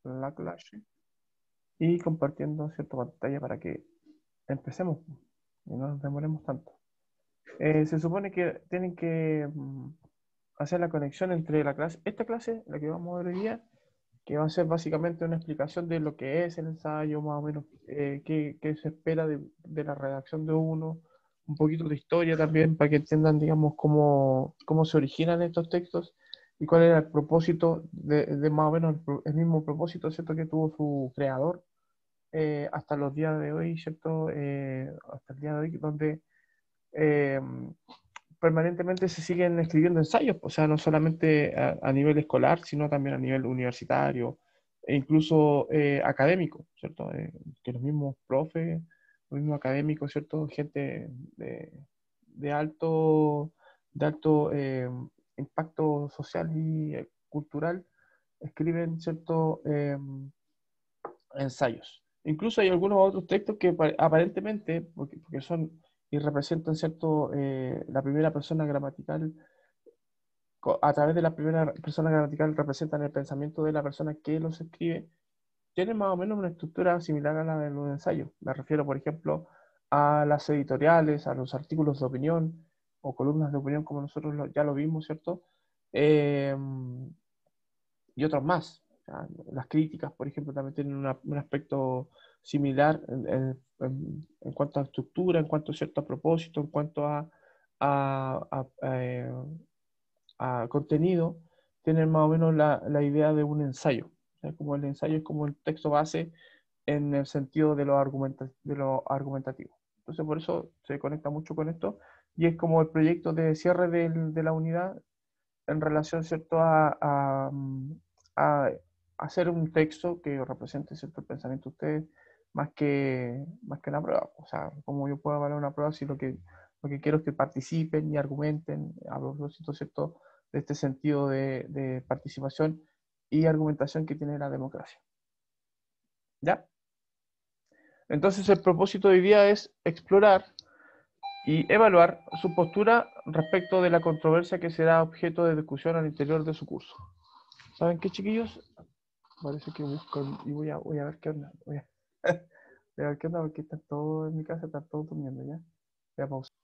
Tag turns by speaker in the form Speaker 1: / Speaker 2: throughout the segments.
Speaker 1: la clase y compartiendo cierta pantalla para que empecemos y no nos demoremos tanto. Se supone que tienen que hacer la conexión entre la clase, esta clase, la que vamos a ver hoy día, que va a ser básicamente una explicación de lo que es el ensayo, más o menos, qué se espera de la redacción de uno, un poquito de historia también, para que entiendan, digamos, cómo se originan estos textos y cuál era el propósito de más o menos el mismo propósito, ¿cierto?, que tuvo su creador hasta los días de hoy, ¿cierto? Hasta el día de hoy, donde eh, permanentemente se siguen escribiendo ensayos, o sea, no solamente a nivel escolar, sino también a nivel universitario e incluso académico, ¿cierto? Que los mismos profes, los mismos académicos, ¿cierto? Gente de alto, de alto impacto social y cultural escriben, ¿cierto? Ensayos. Incluso hay algunos otros textos que aparentemente, porque son y representan, ¿cierto? La primera persona gramatical, a través de la primera persona gramatical representan el pensamiento de la persona que los escribe, tienen más o menos una estructura similar a la de los ensayos. Me refiero, por ejemplo, a las editoriales, a los artículos de opinión o columnas de opinión, como nosotros ya lo vimos, ¿cierto? Eh, y otros más. O sea, las críticas, por ejemplo, también tienen un aspecto similar en cuanto a estructura, en cuanto a cierto propósito, en cuanto a, a, eh, a contenido, tienen más o menos la idea de un ensayo. O sea, como el ensayo es como el texto base en el sentido de lo argumentativo. Entonces, por eso se conecta mucho con esto y es como el proyecto de cierre de la unidad en relación, ¿cierto?, a hacer un texto que represente cierto pensamiento de ustedes más que una prueba. O sea, como yo puedo evaluar una prueba si lo que quiero es que participen y argumenten a propósito, ¿cierto?, de este sentido de participación y argumentación que tiene la democracia. ¿Ya? Entonces el propósito de hoy día es explorar y evaluar su postura respecto de la controversia que será objeto de discusión al interior de su curso. ¿Saben qué, chiquillos? Parece que buscan y voy a ver qué onda. Voy a ver qué onda porque están todos en mi casa, están todos durmiendo ya. Voy a pausar.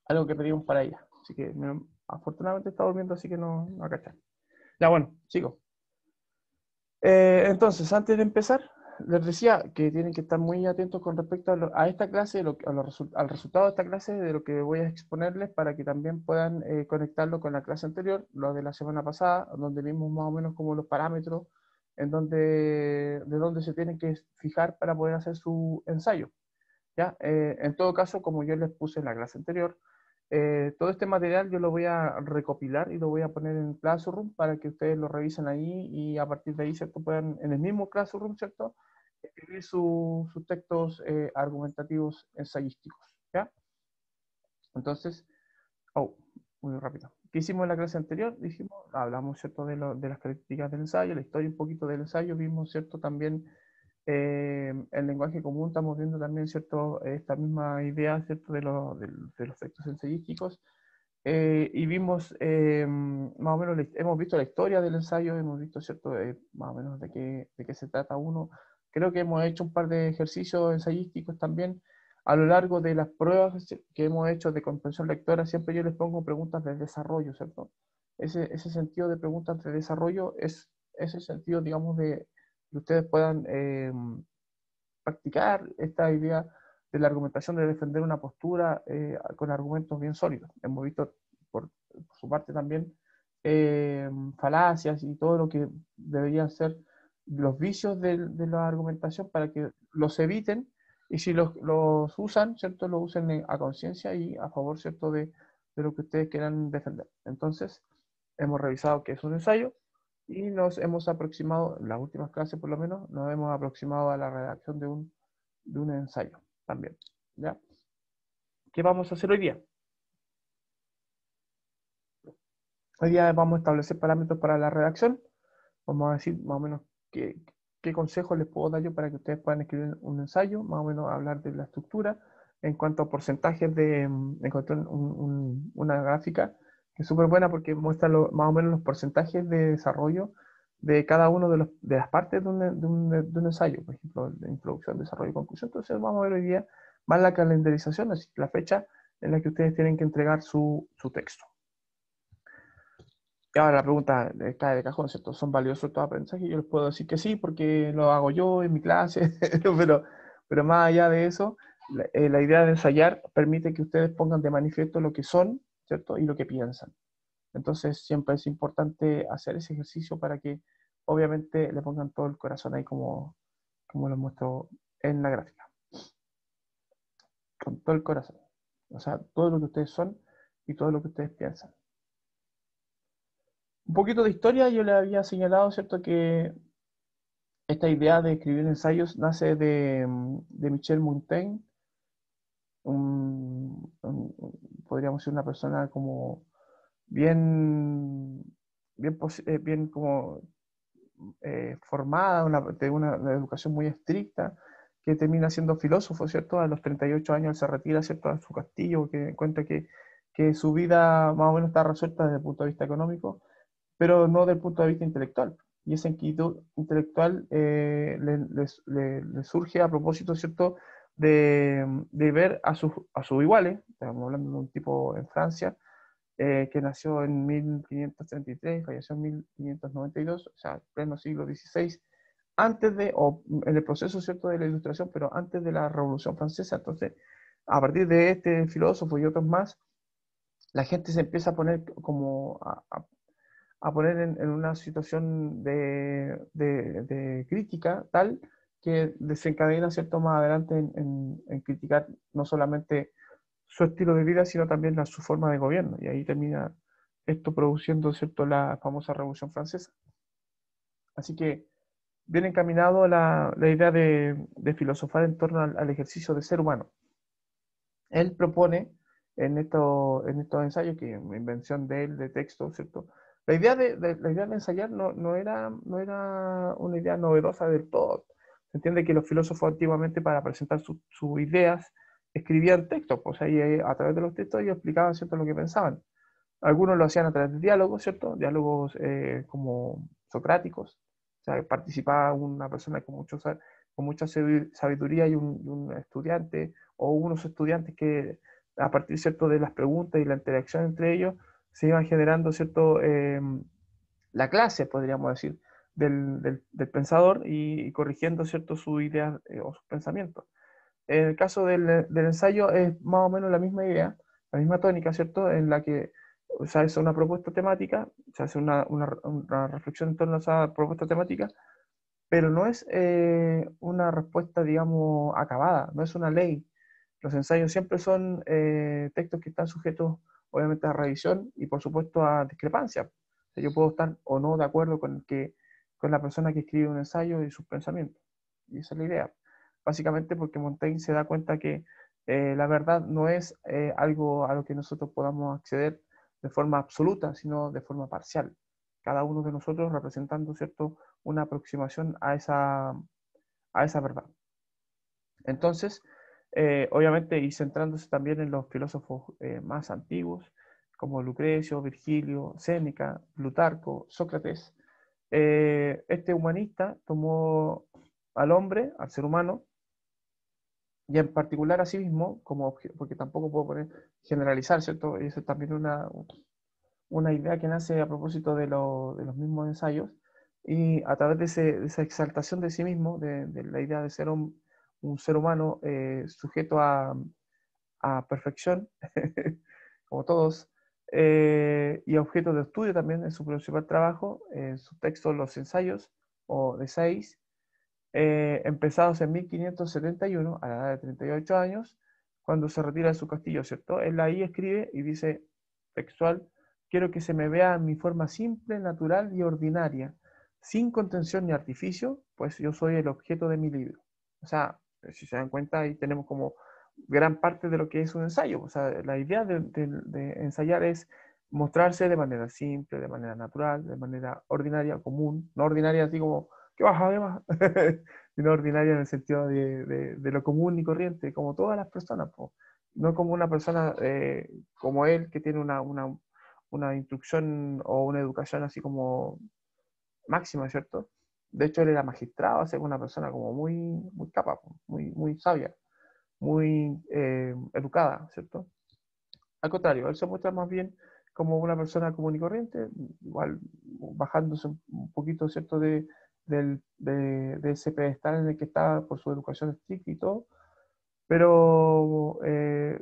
Speaker 1: Algo que pedimos para ella. Así que afortunadamente está durmiendo, así que no acachan. Ya bueno, sigo. Entonces, antes de empezar, les decía que tienen que estar muy atentos con respecto a esta clase, al resultado de esta clase, de lo que voy a exponerles, para que también puedan conectarlo con la clase anterior, lo de la semana pasada, donde vimos más o menos como los parámetros de dónde se tienen que fijar para poder hacer su ensayo. ¿Ya? En todo caso, como yo les puse en la clase anterior, todo este material yo lo voy a recopilar y lo voy a poner en Classroom para que ustedes lo revisen ahí y a partir de ahí, ¿cierto?, puedan en el mismo Classroom, ¿cierto?, escribir sus textos argumentativos ensayísticos, ¿ya? Entonces, muy rápido. ¿Qué hicimos en la clase anterior? Hablamos, ¿cierto?, de las características del ensayo, la historia un poquito del ensayo, vimos, ¿cierto?, también el lenguaje común, estamos viendo también, ¿cierto?, esta misma idea, ¿cierto?, de los textos ensayísticos. Y vimos, más o menos, hemos visto la historia del ensayo, hemos visto, ¿cierto?, más o menos de qué se trata uno. Creo que hemos hecho un par de ejercicios ensayísticos también. A lo largo de las pruebas que hemos hecho de comprensión lectora, siempre yo les pongo preguntas de desarrollo, ¿cierto? Ese sentido de preguntas de desarrollo es el sentido, digamos, de que ustedes puedan practicar esta idea de la argumentación, de defender una postura con argumentos bien sólidos. Hemos visto por su parte también falacias y todo lo que deberían ser los vicios de la argumentación para que los eviten y si los usan, ¿cierto?, lo usen a conciencia y a favor, ¿cierto?, de lo que ustedes quieran defender. Entonces, hemos revisado qué es un ensayo y nos hemos aproximado, en las últimas clases por lo menos, nos hemos aproximado a la redacción de un ensayo también. ¿Ya? ¿Qué vamos a hacer hoy día? Hoy día vamos a establecer parámetros para la redacción. Vamos a decir más o menos qué consejos les puedo dar yo para que ustedes puedan escribir un ensayo, más o menos hablar de la estructura. En cuanto a porcentajes encontré una gráfica que es súper buena porque muestra más o menos los porcentajes de desarrollo de cada uno de las partes de un ensayo, por ejemplo, de introducción, desarrollo y conclusión. Entonces vamos a ver hoy día más la calendarización, es decir, la fecha en la que ustedes tienen que entregar su texto. Y ahora la pregunta cae de cajón, ¿cierto? ¿Son valiosos estos aprendizajes? Yo les puedo decir que sí, porque lo hago yo en mi clase, pero más allá de eso, la idea de ensayar permite que ustedes pongan de manifiesto lo que son, ¿cierto? Y lo que piensan. Entonces siempre es importante hacer ese ejercicio para que obviamente le pongan todo el corazón ahí como lo muestro en la gráfica. Con todo el corazón. O sea, todo lo que ustedes son y todo lo que ustedes piensan. Un poquito de historia, yo le había señalado, ¿cierto?, que esta idea de escribir ensayos nace de Michel Montaigne, podríamos decir una persona como bien, bien como formada, de una educación muy estricta, que termina siendo filósofo, ¿cierto? A los 38 años él se retira, ¿cierto?, a su castillo, que encuentra que su vida más o menos está resuelta desde el punto de vista económico, pero no desde el punto de vista intelectual. Y esa inquietud intelectual le surge a propósito, ¿cierto?, de ver a sus iguales, estamos hablando de un tipo en Francia, que nació en 1533, falleció en 1592, o sea, pleno siglo XVI, antes de, o en el proceso, ¿cierto?, de la Ilustración, pero antes de la Revolución Francesa. Entonces, a partir de este filósofo y otros más, la gente se empieza a poner como a poner en una situación de crítica tal que desencadena, ¿cierto?, más adelante en criticar no solamente su estilo de vida, sino también su forma de gobierno. Y ahí termina esto produciendo, ¿cierto?, la famosa Revolución Francesa. Así que viene encaminado la idea de filosofar en torno al ejercicio de ser humano. Él propone en estos ensayos, que es una invención de él, de texto, ¿cierto? La idea de ensayar no era una idea novedosa del todo. Se entiende que los filósofos antiguamente, para presentar sus ideas, escribían textos, pues ahí a través de los textos ellos explicaban, ¿cierto?, lo que pensaban. Algunos lo hacían a través de diálogos, ¿cierto? Diálogos como socráticos. O sea, participaba una persona con mucha sabiduría y un estudiante, o unos estudiantes que a partir, ¿cierto?, de las preguntas y la interacción entre ellos, se iban generando, ¿cierto?, la clase, podríamos decir, del pensador y corrigiendo, ¿cierto?, sus ideas o sus pensamientos. En el caso del ensayo es más o menos la misma idea, la misma tónica, ¿cierto?, en la que se hace una propuesta temática, se hace una reflexión en torno a esa propuesta temática, pero no es una respuesta, digamos, acabada, no es una ley. Los ensayos siempre son textos que están sujetos, obviamente, a revisión y, por supuesto, a discrepancia. O sea, yo puedo estar o no de acuerdo con la persona que escribe un ensayo y sus pensamientos. Y esa es la idea. Básicamente porque Montaigne se da cuenta que la verdad no es algo a lo que nosotros podamos acceder de forma absoluta, sino de forma parcial. Cada uno de nosotros representando, ¿cierto?, una aproximación a esa verdad. Entonces, obviamente, y centrándose también en los filósofos más antiguos, como Lucrecio, Virgilio, Séneca, Plutarco, Sócrates, este humanista tomó al hombre, al ser humano, y en particular a sí mismo, porque tampoco puedo generalizar, ¿cierto? Y eso es también una idea que nace a propósito de los mismos ensayos, y a través de esa exaltación de sí mismo, de la idea de ser un ser humano sujeto a perfección, como todos, y objeto de estudio también en su principal trabajo, en sus textos, los ensayos, o de seis, empezados en 1571, a la edad de 38 años, cuando se retira de su castillo, ¿cierto? Él ahí escribe y dice textual: quiero que se me vea en mi forma simple, natural y ordinaria, sin contención ni artificio, pues yo soy el objeto de mi libro. O sea, si se dan cuenta, ahí tenemos como gran parte de lo que es un ensayo. O sea, la idea de ensayar es mostrarse de manera simple, de manera natural, de manera ordinaria, común, no ordinaria así como, ¿qué baja además? Sino ordinaria en el sentido de lo común y corriente, como todas las personas, po. No como una persona como él, que tiene una instrucción o una educación así como máxima, ¿cierto? De hecho, él era magistrado, o sea, una persona como muy, muy capa, muy sabia, muy educada, ¿cierto? Al contrario, él se muestra más bien como una persona común y corriente, igual bajándose un poquito, ¿cierto?, de ese pedestal en el que está por su educación estricta y todo, pero en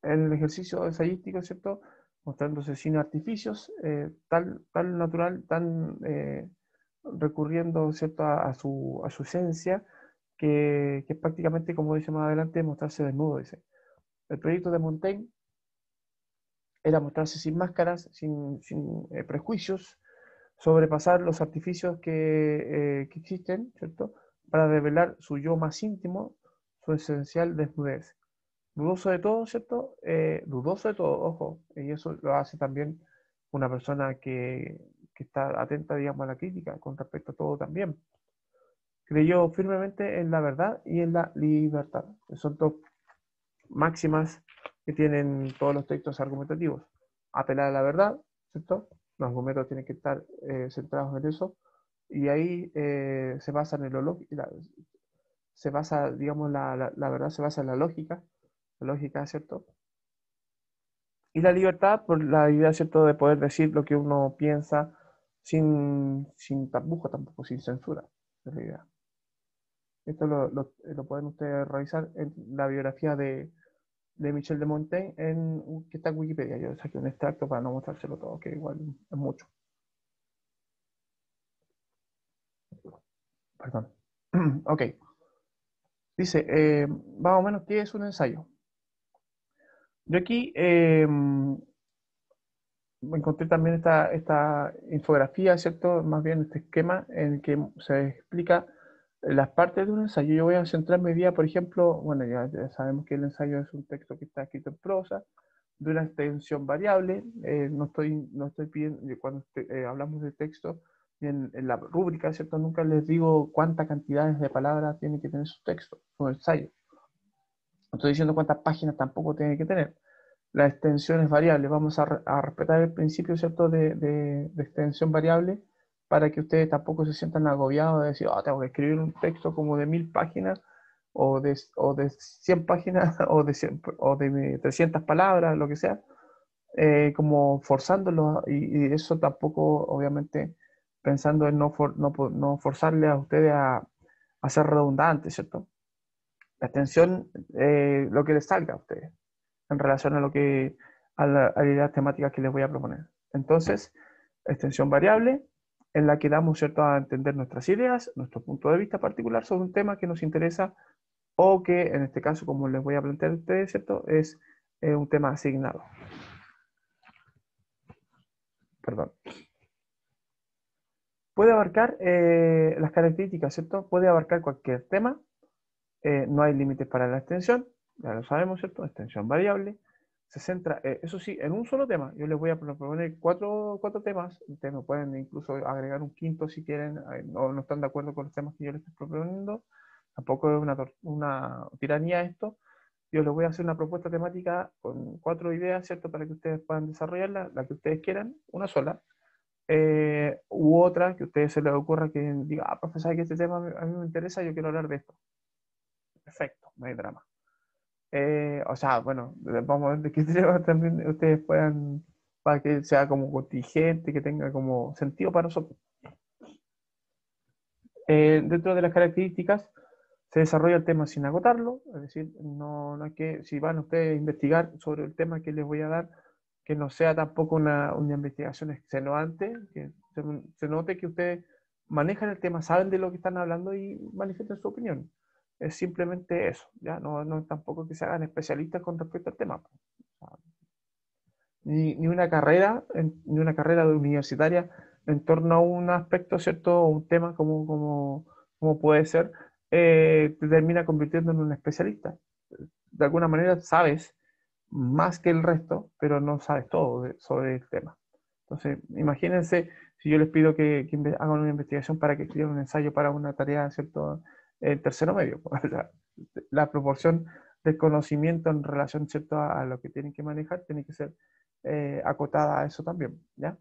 Speaker 1: el ejercicio ensayístico, ¿cierto?, mostrándose sin artificios, tan natural, tan recurriendo, ¿cierto?, a su esencia, que es prácticamente, como dice más adelante, mostrarse desnudo, dice. El proyecto de Montaigne era mostrarse sin máscaras, sin prejuicios, sobrepasar los artificios que existen, ¿cierto? Para revelar su yo más íntimo, su esencial desnudez. Dudoso de todo, ¿cierto? Dudoso de todo, ojo, y eso lo hace también una persona que está atenta, digamos, a la crítica con respecto a todo también. Creyó firmemente en la verdad y en la libertad. Son dos máximas que tienen todos los textos argumentativos. Apelar a la verdad, ¿cierto? Los argumentos tienen que estar centrados en eso, y ahí se basa en se basa, digamos, la verdad se basa en la lógica, ¿cierto? Y la libertad por la idea, ¿cierto?, de poder decir lo que uno piensa sin tapujos tampoco, sin censura, es la idea. Esto lo pueden ustedes revisar en la biografía de Michel de Montaigne que está en Wikipedia. Yo saqué un extracto para no mostrárselo todo, que igual es mucho. Perdón. Ok. Dice, más o menos, ¿qué es un ensayo? Yo aquí encontré también esta infografía, ¿cierto? Más bien este esquema en el que se explica las partes de un ensayo. Yo voy a centrarme hoy día, por ejemplo, bueno, ya sabemos que el ensayo es un texto que está escrito en prosa, de una extensión variable. No estoy pidiendo, cuando hablamos de texto, en la rúbrica, ¿cierto? Nunca les digo cuántas cantidades de palabras tiene que tener su texto, su ensayo. No estoy diciendo cuántas páginas tampoco tiene que tener. La extensión es variable. Vamos a respetar el principio, ¿cierto?, de extensión variable, para que ustedes tampoco se sientan agobiados de decir, oh, tengo que escribir un texto como de 1000 páginas o de 100 páginas o de 300 palabras, lo que sea, como forzándolo, y eso tampoco, obviamente, pensando en no forzarle a ustedes a ser redundantes, ¿cierto? La extensión, lo que les salga a ustedes en relación a a las ideas temáticas que les voy a proponer. Entonces, extensión variable en la que damos, ¿cierto?, a entender nuestras ideas, nuestro punto de vista particular sobre un tema que nos interesa, o que en este caso, como les voy a plantear a ustedes, ¿cierto?, es un tema asignado. Perdón. Puede abarcar las características, ¿cierto? Puede abarcar cualquier tema. No hay límites para la extensión, ya lo sabemos, ¿cierto? Extensión variable. Se centra, eso sí, en un solo tema. Yo les voy a proponer cuatro temas. Ustedes me pueden incluso agregar un quinto si quieren, no están de acuerdo con los temas que yo les estoy proponiendo. Tampoco es una tiranía esto. Yo les voy a hacer una propuesta temática con 4 ideas, ¿cierto? Para que ustedes puedan desarrollarla, la que ustedes quieran, una sola. U otra que a ustedes se les ocurra que diga, profesor, que este tema a mí me interesa, yo quiero hablar de esto. Perfecto, no hay drama. O sea, bueno, vamos a ver de qué tema también ustedes puedan, para que sea como contingente, que tenga como sentido para nosotros. Dentro de las características, se desarrolla el tema sin agotarlo, es decir, no es que si van ustedes a investigar sobre el tema que les voy a dar, que no sea tampoco una investigación extenuante, que se note que ustedes manejan el tema, saben de lo que están hablando y manifiesten su opinión. Es simplemente eso, ya no tampoco que se hagan especialistas con respecto al tema. Ni una carrera universitaria en torno a un aspecto, ¿cierto? O un tema como puede ser, te termina convirtiendo en un especialista. De alguna manera sabes más que el resto, pero no sabes todo sobre el tema. Entonces, imagínense si yo les pido que hagan una investigación para que escriban un ensayo para una tarea, ¿cierto? El tercero medio. La proporción del conocimiento en relación, ¿cierto?, a lo que tienen que manejar tiene que ser acotada a eso también, ¿ya?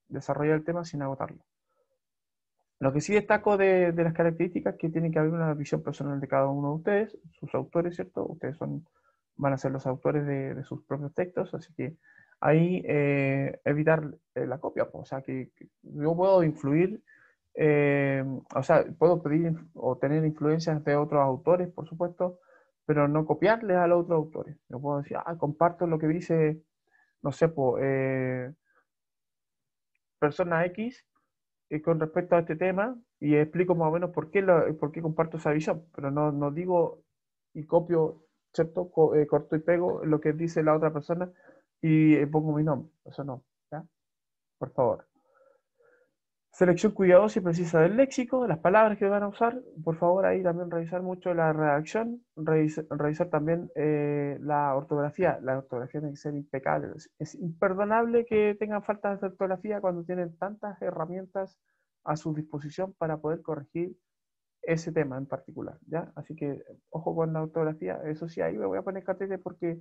Speaker 1: Desarrollar el tema sin agotarlo. Lo que sí destaco de las características que tiene que haber una visión personal de cada uno de ustedes, sus autores, ¿cierto? Ustedes van a ser los autores de sus propios textos, así que ahí evitar la copia, pues, o sea, que yo puedo influir, o sea, puedo pedir o tener influencias de otros autores, por supuesto, pero no copiarles a los otros autores. Yo puedo decir, comparto lo que dice, no sé, pues, persona X con respecto a este tema y explico más o menos por qué comparto esa visión, pero no digo y copio, ¿cierto? Corto y pego lo que dice la otra persona y pongo mi nombre. Eso no, ¿ya? Por favor. Selección cuidadosa y precisa del léxico, de las palabras que van a usar. Por favor, ahí también revisar mucho la redacción, revisar también la ortografía. La ortografía tiene que ser impecable. Es imperdonable que tengan faltas de ortografía cuando tienen tantas herramientas a su disposición para poder corregir ese tema en particular, ¿ya? Así que ojo con la ortografía. Eso sí, ahí me voy a poner catete porque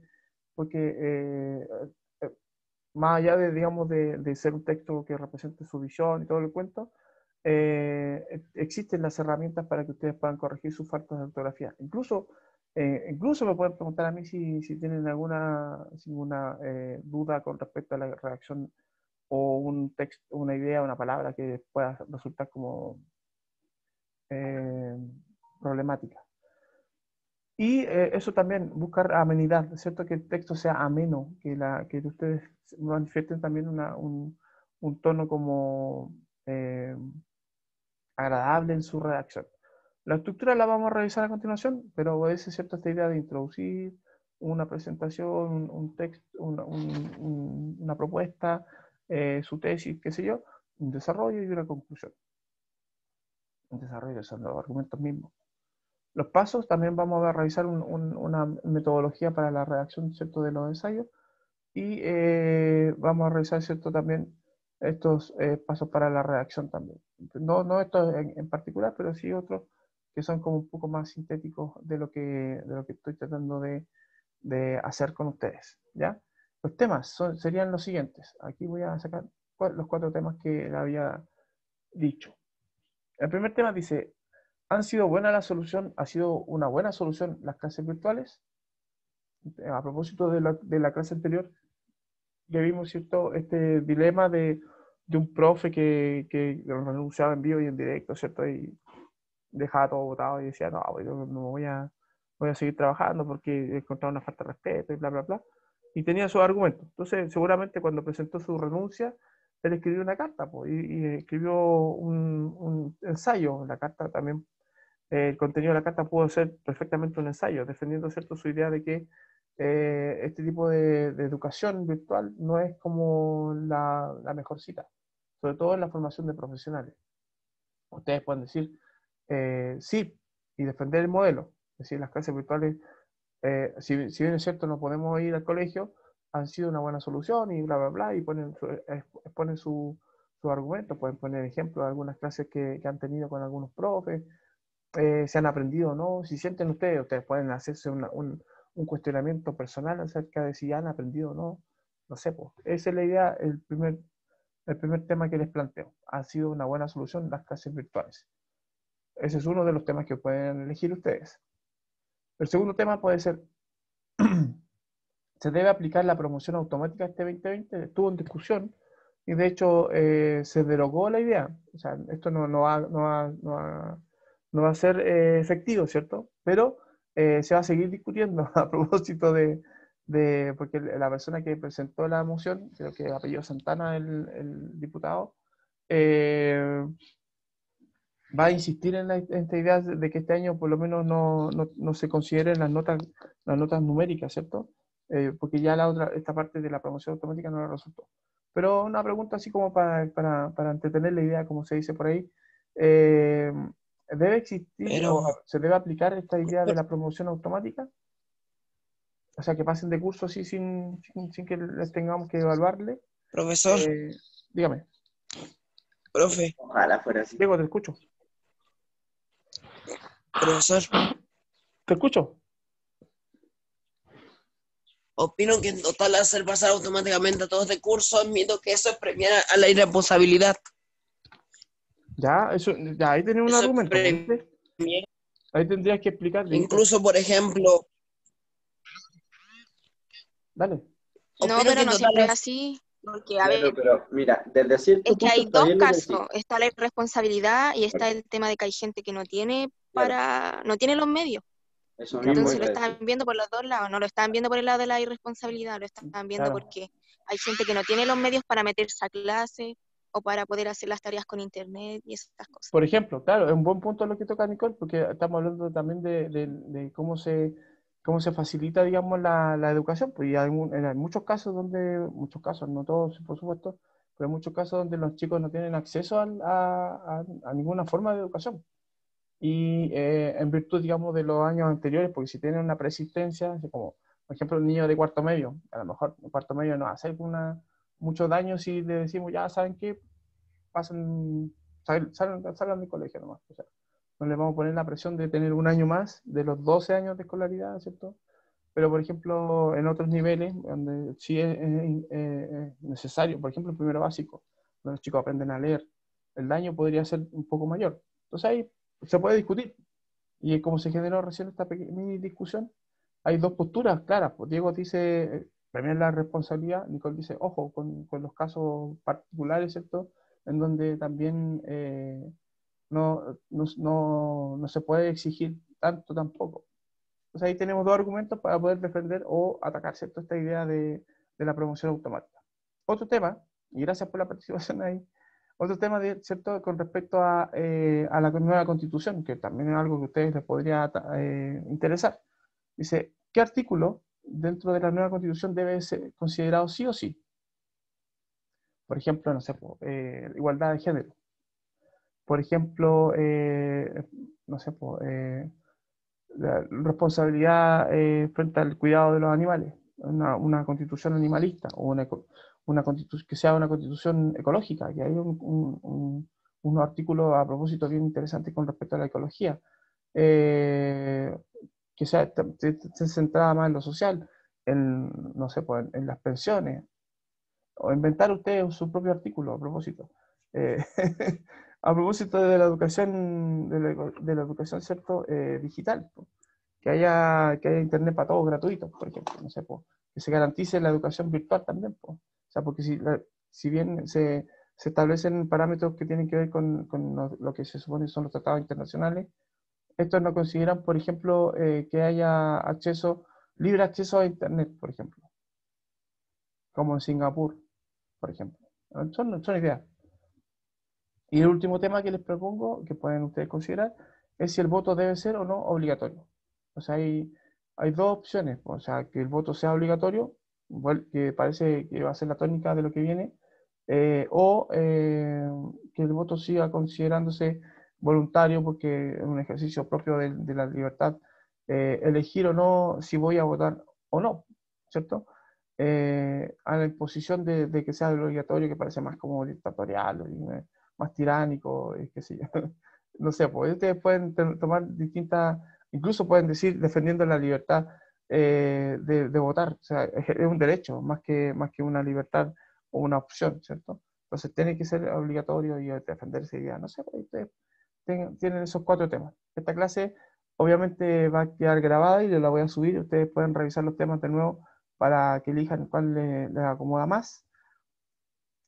Speaker 1: eh, más allá de, digamos, de ser un texto que represente su visión y todo el cuento, existen las herramientas para que ustedes puedan corregir sus faltas de ortografía. Incluso me pueden preguntar a mí si tienen alguna duda con respecto a la redacción o un texto, una idea, una palabra que pueda resultar como eh, problemática. Y eso también, buscar amenidad, es cierto que el texto sea ameno, que ustedes manifiesten también un tono como agradable en su redacción. La estructura la vamos a revisar a continuación, pero obedece cierto esta idea de introducir una presentación, un texto, una propuesta, su tesis, qué sé yo, un desarrollo y una conclusión. Un desarrollo son los argumentos mismos. Los pasos, también vamos a revisar una metodología para la redacción, ¿cierto?, de los ensayos y vamos a revisar, ¿cierto?, también estos pasos para la redacción también. No estos en particular, pero sí otros que son como un poco más sintéticos de lo que estoy tratando de hacer con ustedes, ¿ya? Los temas serían los siguientes. Aquí voy a sacar los 4 temas que había dicho. El primer tema dice: ¿han sido buena la solución? ¿Ha sido una buena solución las clases virtuales? A propósito de la clase anterior, ya vimos, ¿cierto?, este dilema de un profe que renunciaba en vivo y en directo, ¿cierto? Y dejaba todo botado y decía, no, yo no voy a seguir trabajando porque he encontrado una falta de respeto y bla, bla, bla. Y tenía sus argumentos. Entonces, seguramente cuando presentó su renuncia, él escribió una carta, pues, y escribió un ensayo. La carta también, el contenido de la carta pudo ser perfectamente un ensayo, defendiendo, ¿cierto?, su idea de que este tipo de educación virtual no es como la mejor cita, sobre todo en la formación de profesionales. Ustedes pueden decir sí y defender el modelo, es decir, las clases virtuales, si bien es cierto, no podemos ir al colegio, han sido una buena solución y bla, bla, bla, y exponen su argumento, pueden poner ejemplos de algunas clases que han tenido con algunos profes, si han aprendido o no, si sienten ustedes pueden hacerse un cuestionamiento personal acerca de si han aprendido o no, no sé, pues, esa es la idea, el primer tema que les planteo. Ha sido una buena solución las clases virtuales. Ese es uno de los temas que pueden elegir ustedes. El segundo tema puede ser, ¿se debe aplicar la promoción automática este 2020? Estuvo en discusión y de hecho se derogó la idea. O sea, esto no va a ser efectivo, ¿cierto? Pero se va a seguir discutiendo a propósito porque la persona que presentó la moción, creo que apellido Santana, el diputado, va a insistir en esta idea de que este año por lo menos no se consideren las notas numéricas, ¿cierto? Porque ya esta parte de la promoción automática no le resultó. Pero una pregunta así como para entretener la idea, como se dice por ahí, eh, ¿debe existir
Speaker 2: Pero,
Speaker 1: o se debe aplicar esta idea de la promoción automática? O sea, que pasen de curso así sin que les tengamos que evaluarle.
Speaker 2: profesor,
Speaker 1: Eh, dígame,
Speaker 2: profe,
Speaker 3: Ojalá fuera así.
Speaker 1: Diego, te escucho.
Speaker 2: profesor,
Speaker 1: Te escucho.
Speaker 2: opino que en total hacer pasar automáticamente a todos de curso, admito que eso es premiar a la irresponsabilidad.
Speaker 1: Ya, eso, ya ahí tenemos un
Speaker 2: Eso es
Speaker 1: argumento, pues,
Speaker 2: Premiere.
Speaker 1: ¿viste? Ahí tendrías que explicar,
Speaker 2: Incluso, por ejemplo,
Speaker 1: dale.
Speaker 3: No,
Speaker 2: opino que
Speaker 3: pero
Speaker 2: en
Speaker 3: no
Speaker 2: total
Speaker 3: siempre es así, porque a
Speaker 4: Claro,
Speaker 3: ver,
Speaker 4: pero mira, desde cierto
Speaker 3: es que
Speaker 4: punto
Speaker 3: hay
Speaker 4: está
Speaker 3: dos
Speaker 4: bien lo que
Speaker 3: casos,
Speaker 4: decís.
Speaker 3: está la irresponsabilidad y está
Speaker 4: Claro,
Speaker 3: el tema de que hay gente que no tiene
Speaker 4: claro,
Speaker 3: no tiene los medios.
Speaker 4: eso
Speaker 1: Ya,
Speaker 4: mismo
Speaker 3: Entonces lo
Speaker 4: iba a
Speaker 3: están
Speaker 4: decir.
Speaker 3: viendo por los dos lados, no lo están viendo por el lado de la irresponsabilidad, lo están viendo
Speaker 1: claro.
Speaker 3: porque hay gente que no tiene los medios para meterse a clase o para poder hacer las tareas con internet y esas cosas.
Speaker 1: Por ejemplo, claro, es un buen punto lo que toca Nicole, porque estamos hablando también de cómo se facilita, digamos, la educación. Pues y hay muchos casos muchos casos, no todos, por supuesto, pero hay muchos casos donde los chicos no tienen acceso a ninguna forma de educación. Y en virtud, digamos, de los años anteriores, porque si tienen una persistencia, así como, por ejemplo, un niño de cuarto medio, a lo mejor en cuarto medio nos hace mucho daño si le decimos, ya saben qué, pasen, salgan del colegio nomás. O sea, no les vamos a poner la presión de tener un año más de los 12 años de escolaridad, ¿cierto? Pero, por ejemplo, en otros niveles, donde sí es necesario, por ejemplo, el primero básico, donde los chicos aprenden a leer, el daño podría ser un poco mayor. Entonces ahí se puede discutir. Y como se generó recién esta mini discusión, hay dos posturas claras. Pues Diego dice, premiar la responsabilidad, Nicole dice, ojo, con los casos particulares, ¿cierto? En donde también no se puede exigir tanto tampoco. Entonces ahí tenemos dos argumentos para poder defender o atacar, ¿cierto? Esta idea de la promoción automática. Otro tema, y gracias por la participación ahí, otro tema, ¿cierto? Con respecto a la nueva constitución, que también es algo que a ustedes les podría interesar. Dice, ¿qué artículo dentro de la nueva constitución debe ser considerado sí o sí? Por ejemplo, no sé, igualdad de género. Por ejemplo, no sé, la responsabilidad frente al cuidado de los animales, una constitución animalista o una constitución que sea una constitución ecológica, que hay unos artículos a propósito bien interesantes con respecto a la ecología, eh, que sea esté centrada más en lo social, no sé, pues, en las pensiones, o inventar ustedes su propio artículo a propósito. Eh, a propósito de la educación, de la educación, ¿cierto? Digital, po. Que haya internet para todos gratuito, por ejemplo, no sé, po, que se garantice la educación virtual también, po. O sea, porque si bien se establecen parámetros que tienen que ver con lo que se supone son los tratados internacionales, estos no consideran, por ejemplo, que haya libre acceso a internet, por ejemplo, como en Singapur, por ejemplo. Son ideas. Y el último tema que les propongo, que pueden ustedes considerar, es si el voto debe ser o no obligatorio. O sea, hay dos opciones. O sea, que el voto sea obligatorio, que parece que va a ser la tónica de lo que viene, o que el voto siga considerándose voluntario porque es un ejercicio propio de la libertad, elegir o no si voy a votar o no, ¿cierto? A la imposición de que sea obligatorio, que parece más como dictatorial, más tiránico, qué sé yo. No sé, pues ustedes pueden tomar distintas, incluso pueden decir defendiendo la libertad de votar, o sea, es un derecho más que una libertad o una opción, ¿cierto? Entonces tiene que ser obligatorio y defender esa idea. No sé, pues ustedes tienen esos cuatro temas. Esta clase obviamente va a quedar grabada y yo la voy a subir, ustedes pueden revisar los temas de nuevo para que elijan cuál les acomoda más,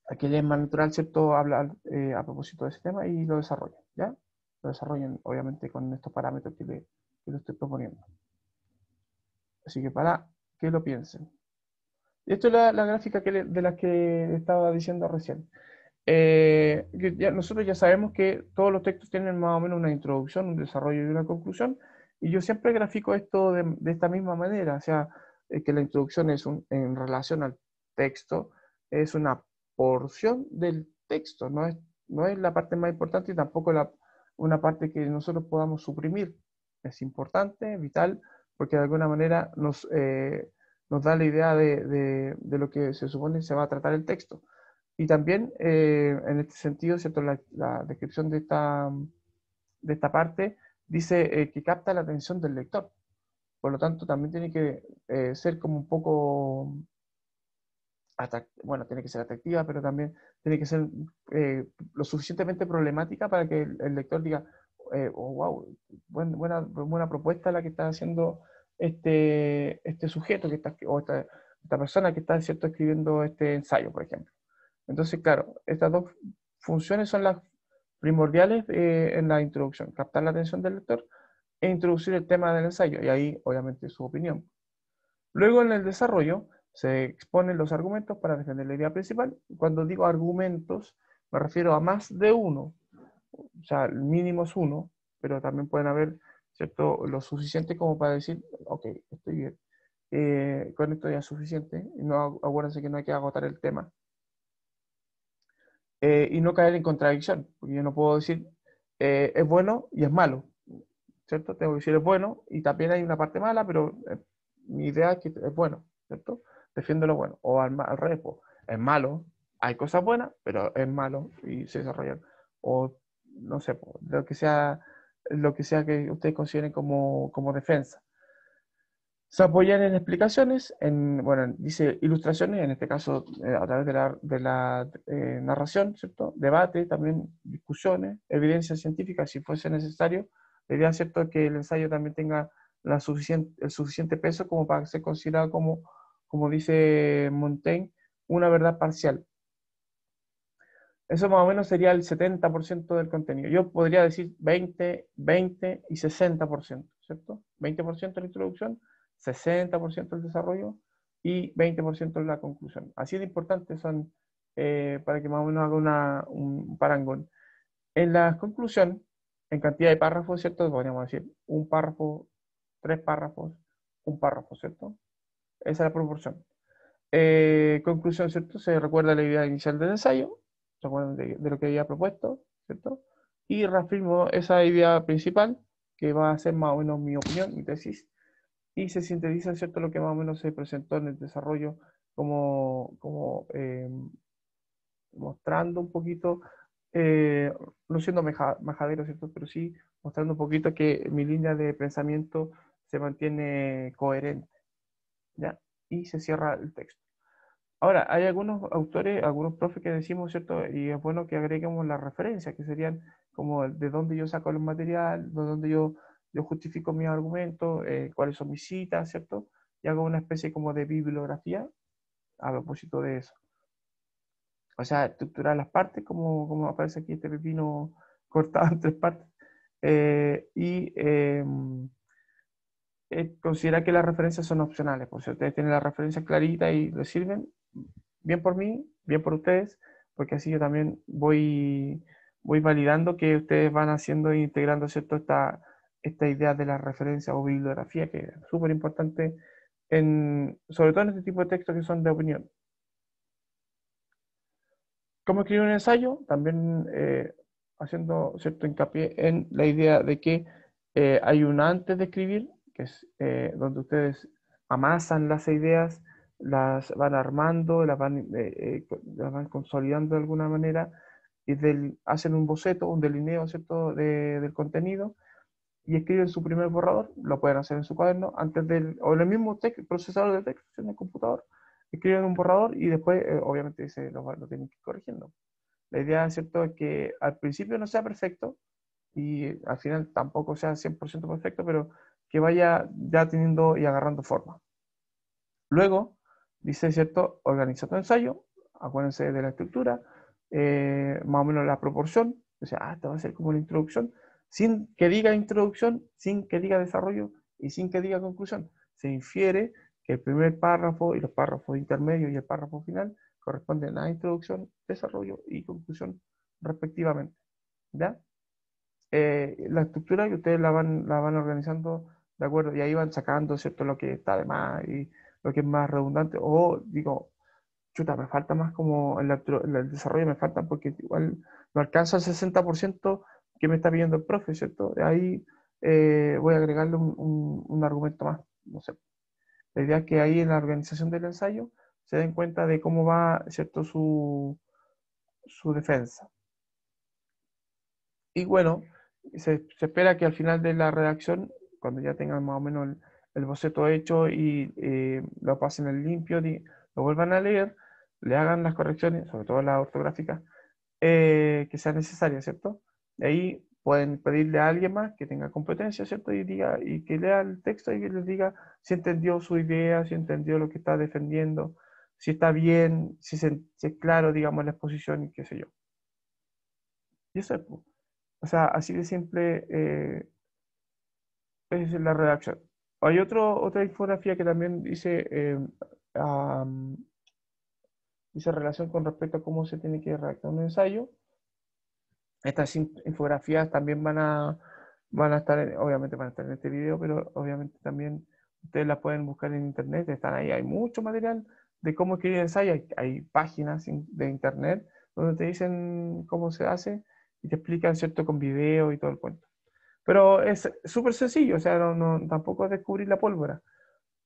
Speaker 1: a que les es más natural, ¿cierto?, hablar a propósito de ese tema y lo desarrollen, ¿ya? Lo desarrollen, obviamente, con estos parámetros que le estoy proponiendo. Así que para que lo piensen. Esto es la gráfica de las que estaba diciendo recién. Nosotros ya sabemos que todos los textos tienen más o menos una introducción, un desarrollo y una conclusión, y yo siempre grafico esto de esta misma manera, o sea, que la introducción es en relación al texto, es una porción del texto, no es la parte más importante y tampoco una parte que nosotros podamos suprimir. Es importante, vital, porque de alguna manera nos da la idea de lo que se supone se va a tratar el texto. Y también, en este sentido, ¿cierto? La descripción de esta parte dice que capta la atención del lector. Por lo tanto, también tiene que ser como un poco bueno, tiene que ser atractiva, pero también tiene que ser lo suficientemente problemática para que el lector diga, oh, wow, buena propuesta la que está haciendo este sujeto que está, o esta persona que está, ¿cierto?, escribiendo este ensayo, por ejemplo. Entonces, claro, estas dos funciones son las primordiales en la introducción: captar la atención del lector e introducir el tema del ensayo, y ahí, obviamente, su opinión. Luego, en el desarrollo, se exponen los argumentos para defender la idea principal. Cuando digo argumentos, me refiero a más de uno. O sea, el mínimo es uno, pero también pueden haber, ¿cierto?, lo suficiente como para decir, ok, estoy bien. Con esto ya es suficiente. Y no, acuérdense que no hay que agotar el tema. Y no caer en contradicción, porque yo no puedo decir es bueno y es malo, ¿cierto? Tengo que decir es bueno y también hay una parte mala, pero mi idea es que es bueno, ¿cierto? Defiendo lo bueno. O al revés, pues, es malo, hay cosas buenas, pero es malo y se desarrollan. O no sé, pues, lo que sea que ustedes consideren como defensa. Se apoyan en explicaciones, bueno, dice ilustraciones, en este caso a través de la narración, ¿cierto? Debate, también discusiones, evidencia científica, si fuese necesario. La idea, ¿cierto?, que el ensayo también tenga el suficiente peso como para ser considerado como dice Montaigne, una verdad parcial. Eso más o menos sería el 70% del contenido. Yo podría decir 20, 20 y 60%, ¿cierto? 20% la introducción, 60% el desarrollo y 20% la conclusión. Así de importantes son para que más o menos haga un parangón. En la conclusión, en cantidad de párrafos, ¿cierto? Podríamos decir un párrafo, 3 párrafos, un párrafo, ¿cierto? Esa es la proporción. Conclusión, ¿cierto? Se recuerda la idea inicial del ensayo, se acuerdan de lo que había propuesto, ¿cierto? Y reafirmo esa idea principal, que va a ser más o menos mi opinión, mi tesis, y se sintetiza, ¿cierto?, lo que más o menos se presentó en el desarrollo como mostrando un poquito, no siendo majadero, ¿cierto?, pero sí mostrando un poquito que mi línea de pensamiento se mantiene coherente, ¿ya? Y se cierra el texto. Ahora, hay algunos autores, algunos profes que decimos, ¿cierto? Y es bueno que agreguemos las referencias, que serían como de dónde yo saco el material, de dónde yo justifico mis argumentos, cuáles son mis citas, ¿cierto? Y hago una especie como de bibliografía a propósito de eso. O sea, estructurar las partes, como aparece aquí este pepino cortado en 3 partes, y considerar que las referencias son opcionales. Pues si ustedes tienen las referencias claritas y les sirven, bien por mí, bien por ustedes, porque así yo también voy validando que ustedes van haciendo e integrando, ¿cierto?, esta idea de la referencia o bibliografía, que es súper importante, sobre todo en este tipo de textos que son de opinión. ¿Cómo escribir un ensayo? También haciendo cierto hincapié en la idea de que hay un antes de escribir, que es donde ustedes amasan las ideas, las van armando, las van consolidando de alguna manera, y hacen un boceto, un delineo, ¿cierto?, del contenido, y escriben su primer borrador. Lo pueden hacer en su cuaderno, o en el mismo procesador de texto, en el computador. Escriben un borrador y después, obviamente, lo tienen que ir corrigiendo. La idea, ¿cierto?, es que al principio no sea perfecto y al final tampoco sea 100% perfecto, pero que vaya ya teniendo y agarrando forma. Luego, dice, ¿cierto?, organiza tu ensayo, acuérdense de la estructura, más o menos la proporción, o sea, esta va a ser como la introducción, sin que diga introducción, sin que diga desarrollo y sin que diga conclusión. Se infiere que el primer párrafo y los párrafos intermedios y el párrafo final corresponden a introducción, desarrollo y conclusión respectivamente, ¿ya? La estructura que ustedes la van organizando de acuerdo, y ahí van sacando, ¿cierto?, lo que está de más y lo que es más redundante, o digo, chuta, me falta más como en el desarrollo, me falta porque igual no alcanza el 60% que me está pidiendo el profe, ¿cierto? De ahí voy a agregarle un argumento más, no sé. La idea es que ahí en la organización del ensayo se den cuenta de cómo va, ¿cierto?, su defensa. Y bueno, se espera que al final de la redacción, cuando ya tengan más o menos el boceto hecho y lo pasen en limpio, lo vuelvan a leer, le hagan las correcciones, sobre todo las ortográficas, que sean necesarias, ¿cierto? De ahí pueden pedirle a alguien más que tenga competencia, ¿cierto? Y diga, y que lea el texto y que les diga si entendió su idea, si entendió lo que está defendiendo, si está bien, si es claro, digamos, la exposición y qué sé yo. Y eso es, pues. O sea, así de simple es la redacción. Hay otra infografía que también dice relación con respecto a cómo se tiene que redactar un ensayo. Estas infografías también van a estar, obviamente van a estar en este video, pero obviamente también ustedes las pueden buscar en internet, están ahí, hay mucho material de cómo escribir ensayo, hay páginas de internet donde te dicen cómo se hace y te explican, ¿cierto?, con video y todo el cuento. Pero es súper sencillo, o sea, tampoco es descubrir la pólvora.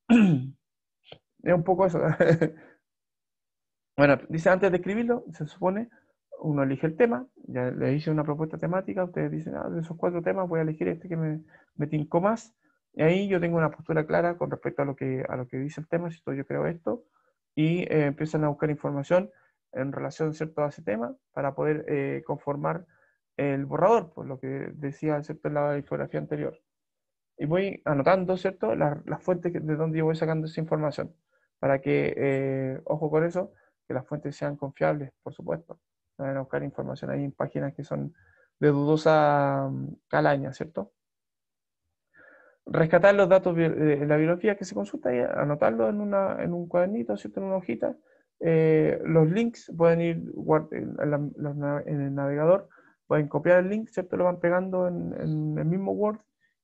Speaker 1: Es un poco eso. Bueno, dice antes de escribirlo, se supone, uno elige el tema, ya le hice una propuesta temática, ustedes dicen, de esos 4 temas voy a elegir este que me tincó más, y ahí yo tengo una postura clara con respecto a lo que dice el tema, si yo creo esto, y empiezan a buscar información en relación, ¿cierto?, a ese tema, para poder conformar el borrador, por lo que decía, ¿cierto?, en la infografía anterior. Y voy anotando, ¿cierto?, las fuentes de donde yo voy sacando esa información, para que, ojo con eso, que las fuentes sean confiables, por supuesto. No van a buscar información ahí en páginas que son de dudosa calaña, ¿cierto? Rescatar los datos de la bibliografía que se consulta y anotarlo en un cuadernito, ¿cierto?, en una hojita. Los links pueden ir en el navegador, pueden copiar el link, ¿cierto? Lo van pegando en el mismo Word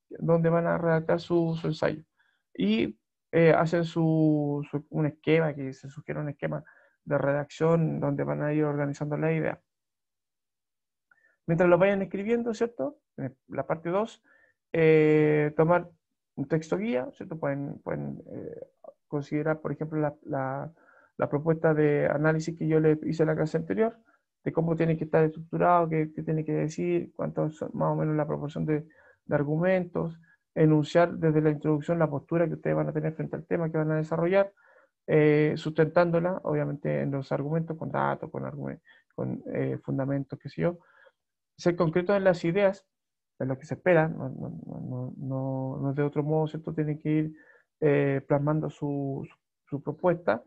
Speaker 1: donde van a redactar su ensayo. Y hacen un esquema, que se sugiere un esquema de redacción donde van a ir organizando la idea. Mientras lo vayan escribiendo, ¿cierto? La parte 2, tomar un texto guía, ¿cierto? Pueden considerar, por ejemplo, la propuesta de análisis que yo le hice en la clase anterior, de cómo tiene que estar estructurado, qué tiene que decir, cuánto es más o menos la proporción de argumentos, enunciar desde la introducción la postura que ustedes van a tener frente al tema que van a desarrollar, sustentándola, obviamente, en los argumentos, con datos, con fundamentos, qué sé yo. Ser concreto en las ideas, en lo que se espera, no es de otro modo, ¿cierto? Tiene que ir plasmando su propuesta.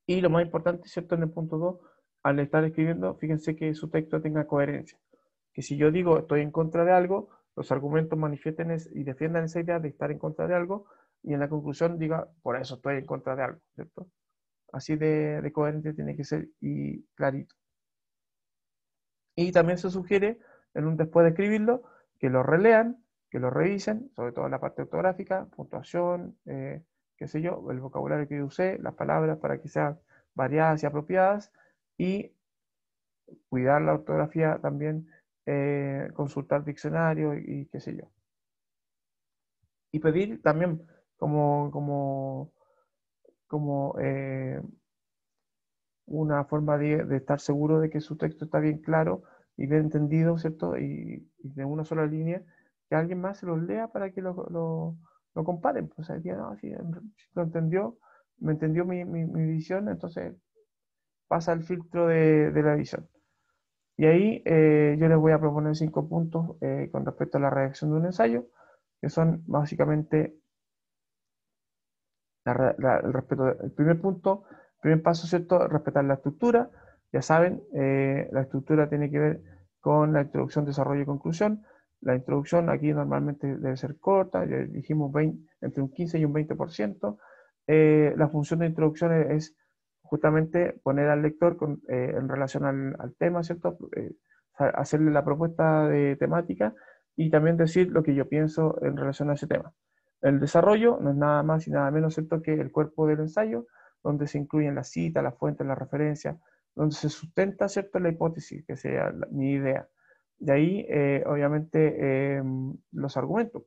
Speaker 1: Y lo más importante, ¿cierto? En el punto 2, al estar escribiendo, fíjense que su texto tenga coherencia. Que si yo digo estoy en contra de algo, los argumentos manifiesten y defiendan esa idea de estar en contra de algo, y en la conclusión diga, por eso estoy en contra de algo, ¿cierto? Así de coherente tiene que ser y clarito. Y también se sugiere, después de escribirlo, que lo relean, que lo revisen, sobre todo la parte ortográfica, puntuación, qué sé yo, el vocabulario que yo usé, las palabras para que sean variadas y apropiadas, y cuidar la ortografía también, consultar diccionario y qué sé yo. Y pedir también como una forma de estar seguro de que su texto está bien claro y bien entendido, ¿cierto? Y de una sola línea, que alguien más se los lea para que lo comparen. Pues ahí no, si lo entendió, me entendió mi visión, entonces pasa el filtro de la visión. Y ahí yo les voy a proponer 5 puntos con respecto a la redacción de un ensayo, que son básicamente el primer punto, el primer paso, ¿cierto? Respetar la estructura. Ya saben, la estructura tiene que ver con la introducción, desarrollo y conclusión. La introducción aquí normalmente debe ser corta, ya dijimos entre un 15 y un 20%. La función de introducción es justamente poner al lector en relación al tema, ¿cierto? Hacerle la propuesta de temática y también decir lo que yo pienso en relación a ese tema. El desarrollo no es nada más y nada menos, ¿cierto?, que el cuerpo del ensayo, donde se incluyen las citas, las fuentes, las referencias, donde se sustenta, ¿cierto?, la hipótesis, que sea mi idea. De ahí, obviamente, los argumentos.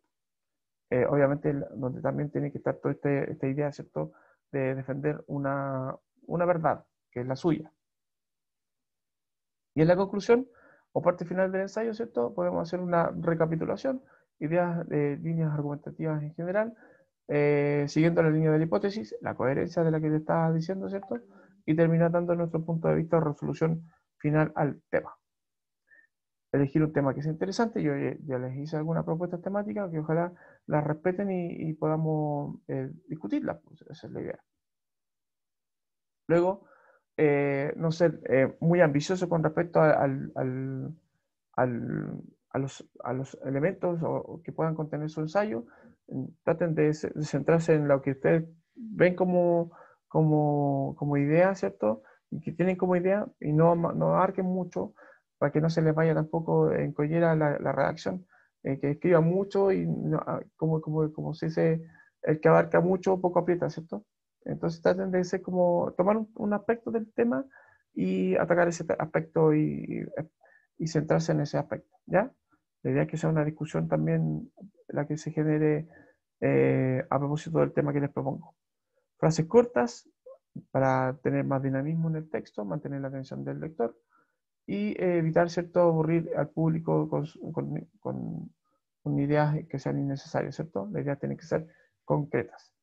Speaker 1: Obviamente, donde también tiene que estar toda esta idea, ¿cierto?, de defender una verdad, que es la suya. Y en la conclusión, o parte final del ensayo, ¿cierto?, podemos hacer una recapitulación, ideas de líneas argumentativas en general, siguiendo la línea de la hipótesis, la coherencia de la que te estaba diciendo, ¿cierto? y terminar dando nuestro punto de vista o resolución final al tema. Elegir un tema que sea interesante. Yo ya les hice alguna propuesta temática que ojalá las respeten y podamos discutirlas. Pues esa es la idea. Luego, no ser muy ambicioso con respecto a los elementos que puedan contener su ensayo. Traten de centrarse en lo que ustedes ven como idea, ¿cierto? Y que tienen como idea, y no abarquen mucho para que no se les vaya tampoco en collera la redacción, que escriban mucho y como se dice, el que abarca mucho poco aprieta, ¿cierto? Entonces traten de ser tomar un aspecto del tema y atacar ese aspecto y centrarse en ese aspecto, ¿ya? La idea es que sea una discusión también la que se genere a propósito del tema que les propongo. Frases cortas para tener más dinamismo en el texto, mantener la atención del lector y evitar, ¿cierto?, aburrir al público con ideas que sean innecesarias, ¿cierto? La idea tiene que ser concretas.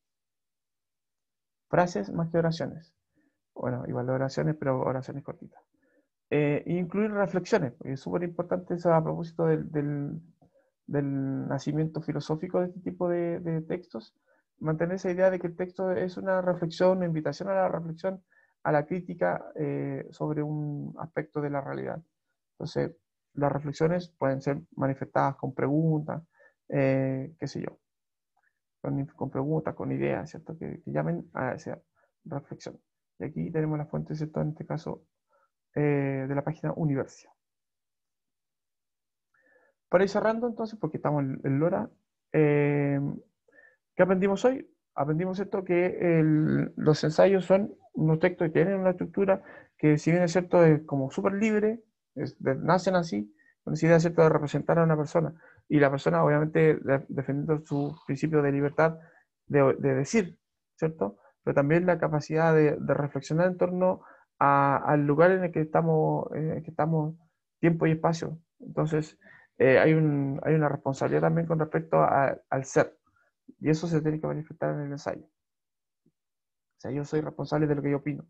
Speaker 1: Frases más que oraciones. Bueno, igual de oraciones, pero oraciones cortitas. Incluir reflexiones, porque es súper importante eso a propósito del nacimiento filosófico de este tipo de textos. Mantener esa idea de que el texto es una reflexión, una invitación a la reflexión, a la crítica sobre un aspecto de la realidad. Entonces, las reflexiones pueden ser manifestadas con preguntas, qué sé yo, con preguntas, con ideas, ¿cierto? Que llamen a esa reflexión. Y aquí tenemos la fuente, ¿cierto? En este caso, de la página Universia. Para ir cerrando, entonces, porque estamos en Lora, ¿qué aprendimos hoy? Aprendimos esto que los ensayos son unos textos que tienen una estructura que, si bien es cierto, es como súper libre, nacen así, con esa idea, ¿cierto?, de representar a una persona. Y la persona, obviamente, defendiendo su principio de libertad de decir, ¿cierto? Pero también la capacidad de reflexionar en torno al lugar en el que estamos, tiempo y espacio. Entonces, hay una responsabilidad también con respecto al ser. Y eso se tiene que manifestar en el ensayo. O sea, yo soy responsable de lo que yo opino.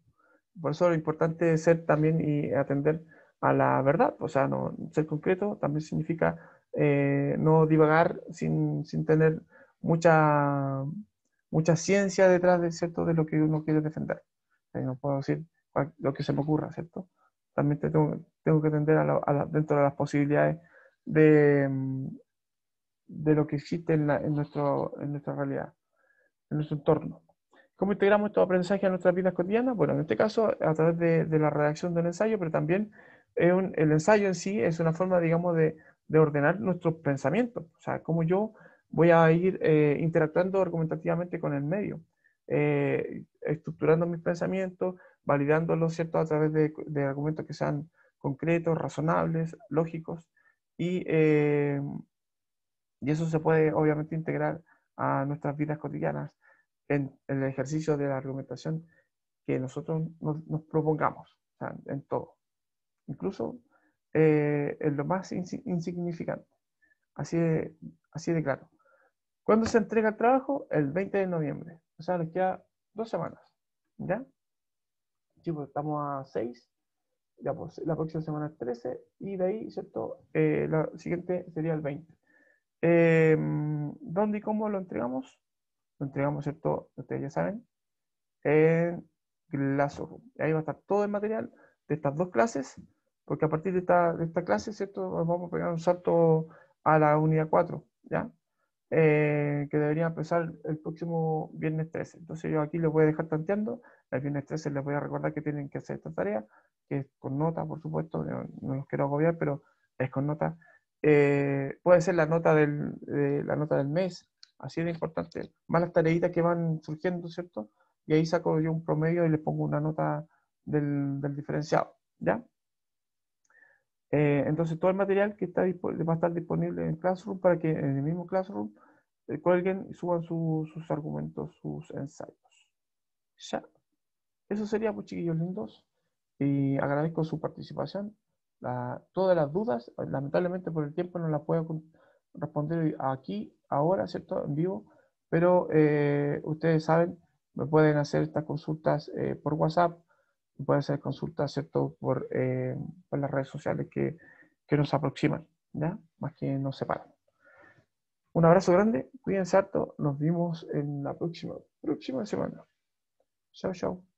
Speaker 1: Por eso lo importante es ser también y atender a la verdad. O sea, no, ser concreto también significa no divagar sin tener mucha ciencia detrás de, ¿cierto?, de lo que uno quiere defender. No puedo decir lo que se me ocurra, ¿cierto? También tengo que atender dentro de las posibilidades de lo que existe en nuestra realidad, en nuestro entorno. ¿Cómo integramos estos aprendizajes en nuestras vidas cotidianas? Bueno, en este caso, a través de la redacción del ensayo, pero también el ensayo en sí es una forma, digamos, de ordenar nuestros pensamientos. O sea, cómo yo voy a ir interactuando argumentativamente con el medio, estructurando mis pensamientos, validándolos, ¿cierto?, a través de argumentos que sean concretos, razonables, lógicos, y eso se puede, obviamente, integrar a nuestras vidas cotidianas en el ejercicio de la argumentación que nosotros nos propongamos, o sea, en todo, incluso en lo más insignificante. Así de claro. ¿Cuándo se entrega el trabajo? El 20 de noviembre. O sea, nos queda 2 semanas. ¿Ya? Sí, pues estamos a 6. Ya, pues la próxima semana es 13. Y de ahí, ¿cierto? La siguiente sería el 20. ¿Dónde y cómo lo entregamos? Lo entregamos, ¿cierto? Ustedes ya saben, en Classroom. Ahí va a estar todo el material de estas 2 clases, porque a partir de esta clase, ¿cierto?, vamos a pegar un salto a la unidad 4, ¿ya? Que debería empezar el próximo viernes 13. Entonces yo aquí les voy a dejar tanteando. El viernes 13 les voy a recordar que tienen que hacer esta tarea, que es con nota, por supuesto, no los quiero agobiar, pero es con nota. Puede ser la nota del mes, así de importante, más las tareitas que van surgiendo, ¿cierto? Y ahí saco yo un promedio y le pongo una nota del diferenciado, ¿ya? Entonces todo el material que va a estar disponible en Classroom para que en el mismo Classroom cuelguen y suban sus argumentos, sus ensayos. Ya. Eso sería, pues, chiquillos lindos. Y agradezco su participación. Todas las dudas, lamentablemente por el tiempo no las puedo responder aquí, ahora, ¿cierto?, en vivo. Pero ustedes saben, me pueden hacer estas consultas por WhatsApp, pueden hacer consultas, ¿cierto? Por las redes sociales que nos aproximan, ¿ya? Más que nos separan. Un abrazo grande, cuídense harto, nos vemos en la próxima semana. Chao, chao.